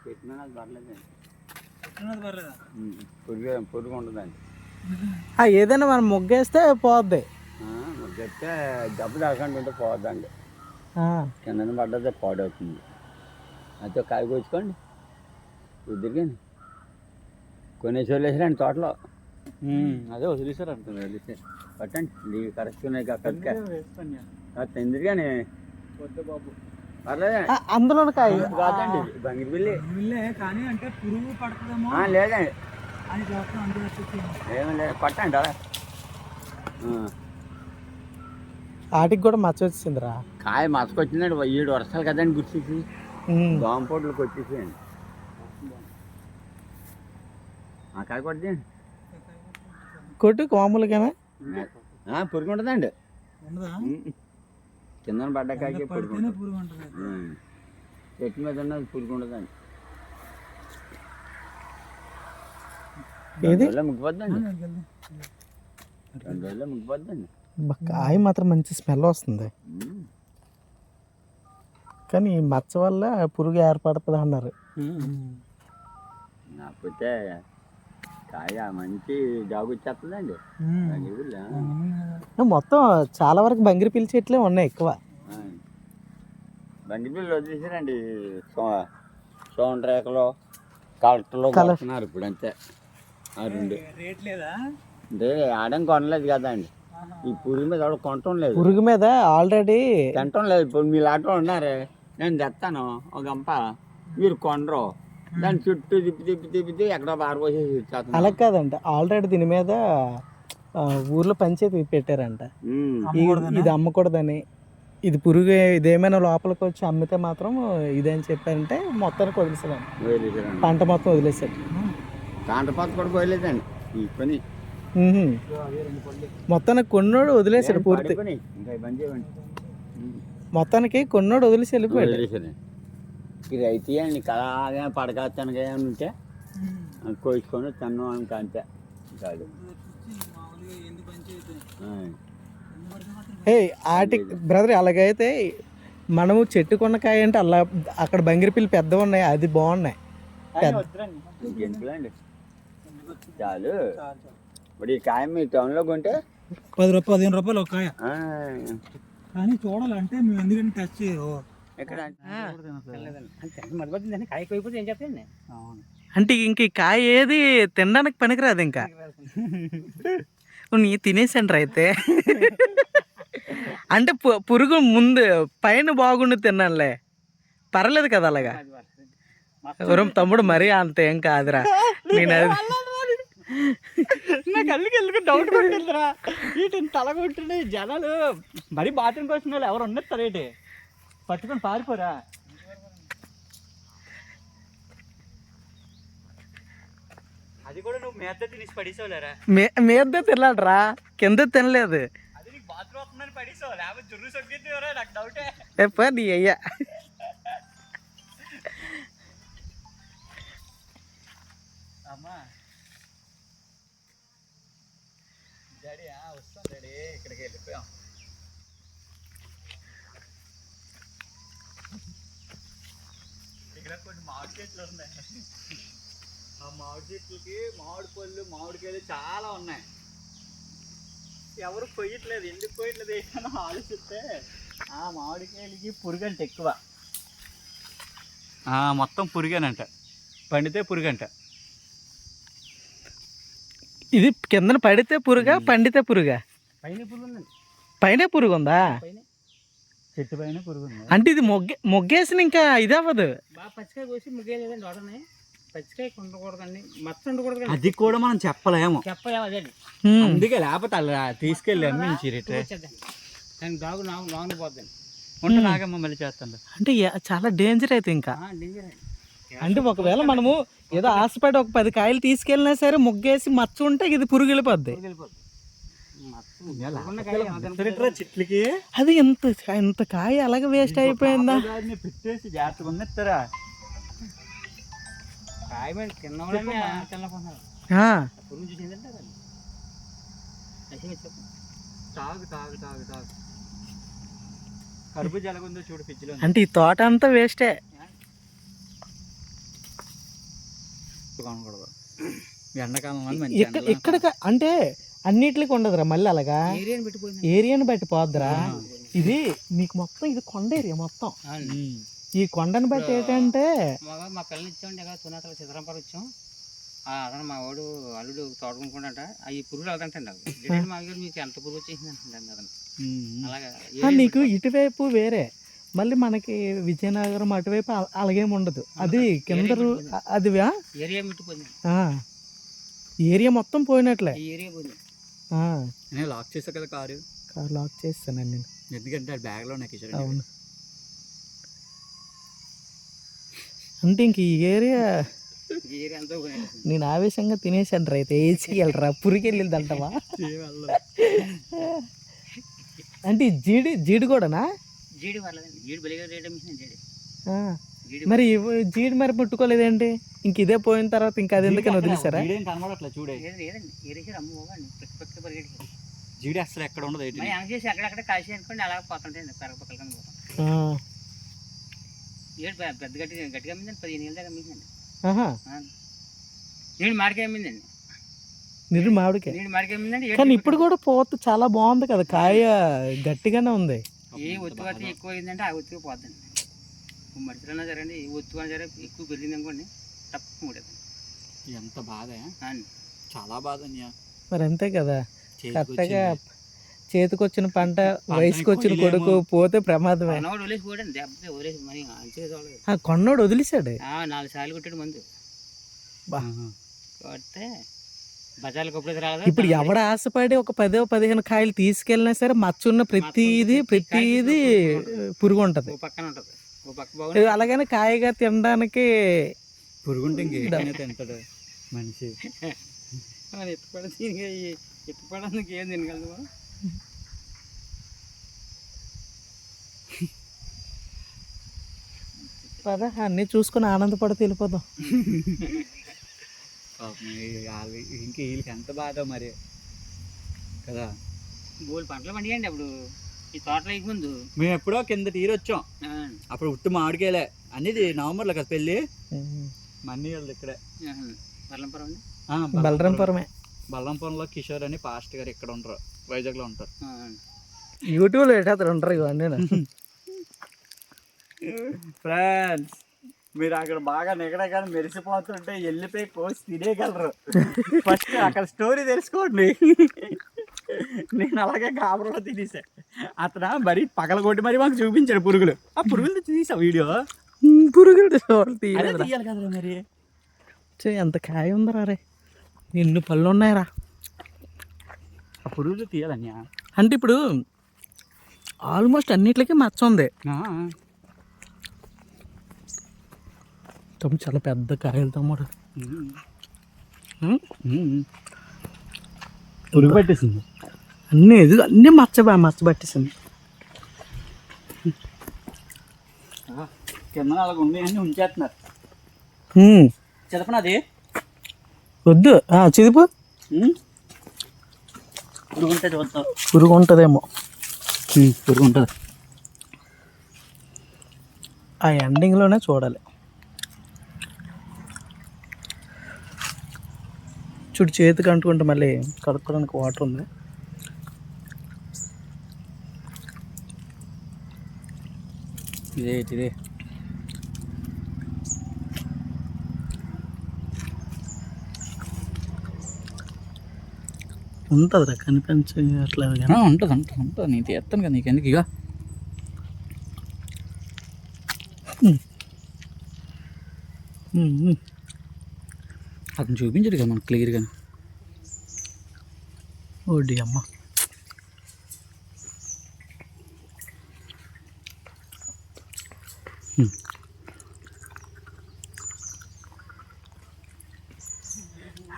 పెట్టినా అది పర్లేదండి. పర్లేదా? పురుగు ఉండదండి. ఏదైనా మనం ముగ్గేస్తే పోద్ది. ముగ్గేస్తే దెబ్బ తాగకుండా ఉంటే పోద్దండి. కింద పడ్డదే పాడవుతుంది. అయితే కాయ కోసుకోండి కుదిరిగాని కొనేసి వదిలేసారండి తోటలో. అదే వదిలేసారంట. వదిలేసారు పట్టండి కరెక్ట్ ఉన్నాయి అక్కడికే ఎందుకుగాని వద్దు బాబు పర్లేదండి. అందులో కాదండి బంగిరి బిల్లి కానీ అంటే పురుగు పడుతుందేమో లేదండి అని ఏమీ లేదు పట్టండి అలా. వాటికి కూడా మచ్చ వచ్చిందిరా. కాయ మచ్చకొచ్చిందండి 7 వర్షాలు కదండి గుర్తించి దోమపోట్లకు వచ్చేసేయండి. ఆ కాయ కొట్టండి కొట్టు మామూలుగానే పురుగు ఉంటుందండి. కింద పడ్డ కాయకి పురుగు చెట్టు మీద ఉన్నది పురుగు ఉండదండి. ముగ్గిపోద్దండి 2 రోజుల్లో ముగ్గిపోద్దండి. కాయ మాత్రం మంచి స్మెల్ వస్తుంది. కానీ ఈ మచ్చ వల్ల పురుగు ఏర్పడుతుంది అన్నారు. కాకపోతే కాయ మంచి జాగు వచ్చేస్తుందండి. మొత్తం చాలా వరకు బంగిరి పిల్లి చెట్లే ఉన్నాయి ఎక్కువ. బంగిరి పిల్లలు వదిలేసారండి. సోన్ రేఖలు కలెక్టర్లో కలుస్తున్నారు ఇప్పుడు అంతే. రేట్ లేదా అంటే ఆడం కొనలేదు కదా అండి. ఈ పురుగు మీద ఎవరు కొనటం లేదు. పురుగు మీద ఆల్రెడీ తినటం లేదు. ఇప్పుడు మీరు ఆటో ఉన్నారే నేను తెస్తాను ఒక గంప మీరు కొనరు. దాని చుట్టూ తిప్పి ఎక్కడో పారిపోసేసి ఇచ్చేస్తాను. అలా కాదంట. ఆల్రెడీ దీని మీద ఊర్లో పంచాయతీ పెట్టారంట. ఇది అమ్మకూడదని. ఇది పురుగు ఇదేమైనా లోపలికి వచ్చి అమ్మితే మాత్రం ఇదేం చెప్పారంటే మొత్తానికి వదిలేసాడు. పంట మొత్తం వదిలేసాడు. కాంట పాత కూడా పోయలేదండి ఈ పని. మొత్తానికి కొన్నోడు వదిలేసాడు పూర్తి. మొత్తానికి కొన్నోడు వదిలేసి వెళ్ళిపోయాడు. ఇది అయితే అండి కళగా పడకాస్తానుగా ఉంటే కోసుకొని తిన్నాం అనుక అంతే కాదు. ఆటి బ్రదర్ అలాగైతే మనము చెట్టు కొన్నకాయ అంటే అలా అక్కడ బంగిరిపిల్లి పెద్దవి ఉన్నాయి, అది బాగున్నాయి. ఎందుకులండి చాలు. ఇప్పుడు ఈ కాయ మీ టౌన్లో కొంటే 15 రూపాయలు ఒక కాయ. కానీ చూడాలంటే మేము ఎందుకంటే టచ్ ఎక్కడ కాయకపోతే ఏం చెప్పండి. అంటే ఇంక ఈ కాయ ఏది తినడానికి పనికిరాదు. ఇంకా నీ తినేసండ్రా అయితే. అంటే పురుగు ముందు పైన బాగుండి తిన్నానులే, పర్లేదు కదా అలాగా. ఎవరం తమ్ముడు మరీ అంత ఏం కాదురా. నేను నా కళ్ళకి డౌట్ కొట్టిందిరా. వీటిని తల కొట్టిన జనాలు మరీ బాత్రూమ్కి వచ్చిన వాళ్ళు ఎవరు ఉండేస్తారు ఏంటి పట్టుకొని పారిపోరా. అది కూడా నువ్వు మేద్ద తినేసి పడేసావులేరా. మేద్ద తినలాడరా, కింద తినలేదు. అది నీకు బాత్రూమ్ వస్తుందని పడేసావు, లేకపోతే జుర్రు సొగ్గేరా. నాకు డౌటే. ఎప్ప నీ అయ్యా అమ్మా డాడీ వస్తాం డాడీ, ఇక్కడికి వెళ్ళిపోయాం. ఇక్కడ కొన్ని మామిడి చెట్లు ఉన్నాయి. ఆ మామిడి చెట్లకి మామిడి పళ్ళు మామిడికాయలు చాలా ఉన్నాయి. ఎవరు కొయ్యట్లేదు. ఎందుకు కొయ్యట్లేదు ఏంటో ఆలోచిస్తే ఆ మామిడికాయలకి పురుగంట ఎక్కువ. మొత్తం పురుగేనంట. పండితే పురుగంట. ఇది కిందన పడితే పురుగా పండితే పురుగా? పైన పురుగు ఉందండి. పైన పురుగు ఉందా? చెట్టు పైన పురుగు ఉంది. అంటే ఇది మొగ్గేసిన ఇంకా ఇది అవ్వదు. బాగా పచ్చికాయ కోసి ముగ్గేయలేదండి. వాడని పచ్చికాయ ఉండకూడదండి, మచ్చ ఉండకూడదు. అది కూడా మనం చెప్పలేము. అదే అందుకే లేకపోతే అలా తీసుకెళ్ళి అమ్మించి దాగు నాగు పోద్దండి. ఉంటే నాగమ్మ మళ్ళీ చేస్తాను. అంటే చాలా డేంజర్ అయితే ఇంకా. అంటే ఒకవేళ మనము ఏదో ఆశపడి ఒక 10 కాయలు తీసుకెళ్ళినా సరే ముగ్గేసి మచ్చ ఉంటే ఇది పురుగు వెళ్ళిపోద్ది. చెట్లకి అది ఎంత కాయ అలాగే వేస్ట్ అయిపోయిందా? పెట్టేసి జాగ్రత్తగా ఉన్నస్తారా. కాయ మీద కింద పురుగు చూసిందంటే తాగు తాగు తాగు తాగు. కరుబూజ ఎలాగుందో చూడు ఫ్రిడ్జ్లో. అంటే ఈ తోట అంతా వేస్టే. ఎప్పుడు కొనకూడదు. ఎండాకాలం అని మంచి ఇక్కడ అంటే అన్నిటికి ఉండదురా మళ్ళీ అలాగా ఏరియాని పెట్టిపోయింది. ఏరియాని బట్టి పోద్దురా. ఇది మీకు మొత్తం ఇది కొండ ఏరియా మొత్తం. ఈ కొండని బట్టి ఏంటంటే మా పిల్లలు ఇచ్చామండి ఇక్కడ తునాతల చిత్రంపర ఇచ్చాం. అతను మా వాడు అల్లుడు తోడుకుంటాడంట. అవి పురుగులు అవుతుంటండి అవి మా దగ్గర మీకు ఎంత పురుగు వచ్చేసింది అంటుందండి అతను. అలాగా నీకు ఇటువైపు వేరే, మళ్ళీ మనకి విజయనగరం అటువైపు అలాగేమి ఉండదు. అది కింద అది ఏరియా పెట్టిపోయింది. ఏరియా మొత్తం పోయినట్లే. ఏరియా పోయింది. నేను లాక్ చేసా కదా కారు లాక్ చేస్తానండి నేను, ఎందుకంటే బ్యాగ్లో నాకు ఇచ్చాడు. అవును, అంటే ఇంక ఈ ఏరియా నేను ఆవేశంగా తినేసాను రైతే ఏసీ వెళ్ళరా పురికి వెళ్ళింది అంటవా. అంటే జీడి కూడానా? జీడి పర్లేదండి, జీడి బలిగా రేట్ జీడి. మరి జీడి మరి ముట్టుకోలేదేంటి? ఇంక ఇదే పోయిన తర్వాత ఇంకా అది ఎందుకని వదిలేసారా? కనబడట్లే చూడే. జీడి అసలు ఎక్కడ ఉండదు. చేసి అక్కడక్కడ కాసి అనుకోండి అలా పోతుంటాయండి పెరగపక్కల కానీ పోతాం. పెద్ద గట్టిగా అమ్మిందండి, 15 ఏళ్ళ దాకా అమ్మిందండి. నేను మాడికాయ అమ్మిందండి. నీరు మామిడికాయ అమ్మిందండి. కానీ ఇప్పుడు కూడా పోత చాలా బాగుంది కదా, కాయ గట్టిగానే ఉంది. ఏ ఒత్తుగా ఎక్కువ అయిందంటే ఆ ఒత్తుగా పోద్దండి. మడిచిలన్నా సరే అండి, ఒత్తుగా సరే ఎక్కువ పెరిగింది అనుకోండి తప్పు ఉండదు. ఎంత బాధ, చాలా బాధ. మరి అంతే కదా, కరెక్ట్గా చేతికొచ్చిన పంట వయసుకు వచ్చిన కొడుకు పోతే ప్రమాదమే. కొన్నోడు వదిలేశాడు. 4 సార్లు కొట్టాడు మందు. కొడితే బజార్లకు ఇప్పుడు ఎవడ ఆశపడి ఒక 10-15 కాయలు తీసుకెళ్ళినా సరే మచ్చున్న ప్రతిది పురుగు ఉంటది. పక్కన ఉంటది. అలాగని కాయగా తినడానికి పురుగుంటే తింటాడు మనిషి. ఎత్తుపడానికి ఏం తినగలదు. పదా అన్నీ చూసుకుని ఆనందపడితే వెళ్ళిపోదాం. ఇంకా వీళ్ళకి ఎంత బాధ మరి కదా. గోల్ పంటలు పండియండి అప్పుడు ఈ తోటలో ముందు. మేము ఎప్పుడో కింద తీరు వచ్చాం, అప్పుడు ఉట్టు మామిడికాయలే అనేది. నవంబర్లో కదా పెళ్ళి. మన్నీ వాళ్ళు ఇక్కడే బలరాంపురంలో కిషోర్ అని పాస్ట్ గారు ఇక్కడ ఉంటారు, వైజాగ్లో ఉంటారు. యూట్యూబ్లో ఎట్లా ఉంటారు ఇవన్నీ. ఫ్రెండ్స్ మీరు అక్కడ బాగా నిగడగానే మెరిసిపోతుంటే వెళ్ళిపోయి కోసి తినేయగలరు. ఫస్ట్ అక్కడ స్టోరీ తెలుసుకోండి. నేను అలాగే కాపురంలో తినేసా. అతను మరి పగలగొట్టి మరి మాకు చూపించాడు పురుగులు. ఆ పురుగులు తీసా వీడియో. పురుగులు తీయాలి కదా మరి. ఎంత కాయ ఉందరా రే, ఎన్ని పళ్ళు ఉన్నాయరా. ఆ పురుగులు తీయాలన్యా. అంటే ఇప్పుడు ఆల్మోస్ట్ అన్నిటికీ మచ్చ ఉంది. చాలా పెద్ద కాయలు తమ్ముడు. పురుగు పట్టేసింది అన్నీ మచ్చ పట్టేసింది. కింద అలాగ ఉండి అన్నీ ఉంచేస్తున్నారు. చదపనది వద్దు, చిదుపు. పురుగు ఉంటే చూద్దాం. పురుగు ఉంటుందేమో. పురుగు ఉంటుంది. ఆ ఎండింగ్లోనే చూడాలి. చూడు చేతికి అంటుకుంటే మళ్ళీ కడుక్కోవడానికి వాటర్ ఉంది. ఇదే ఉంటుందిరా, కనిపించట్లేదు కానీ ఉంటుంది. నేను తీస్తాను కదా నీకు ఎందుకు. ఇక అతను చూపించడు కదా మనకు క్లియర్గా. ఓడి అమ్మ,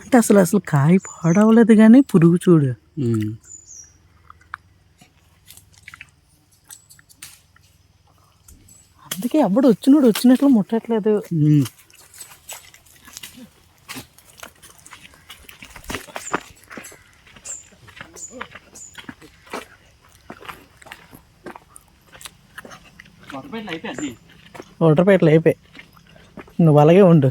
అంటే అసలు కాయ పాడవలేదు కానీ పురుగు చూడు. అందుకే అప్పుడు వచ్చినట్లు ముట్టట్లేదు. వాటర్ ప్యాకెట్లు అయిపోయాయి. నువ్వు అలాగే ఉండు.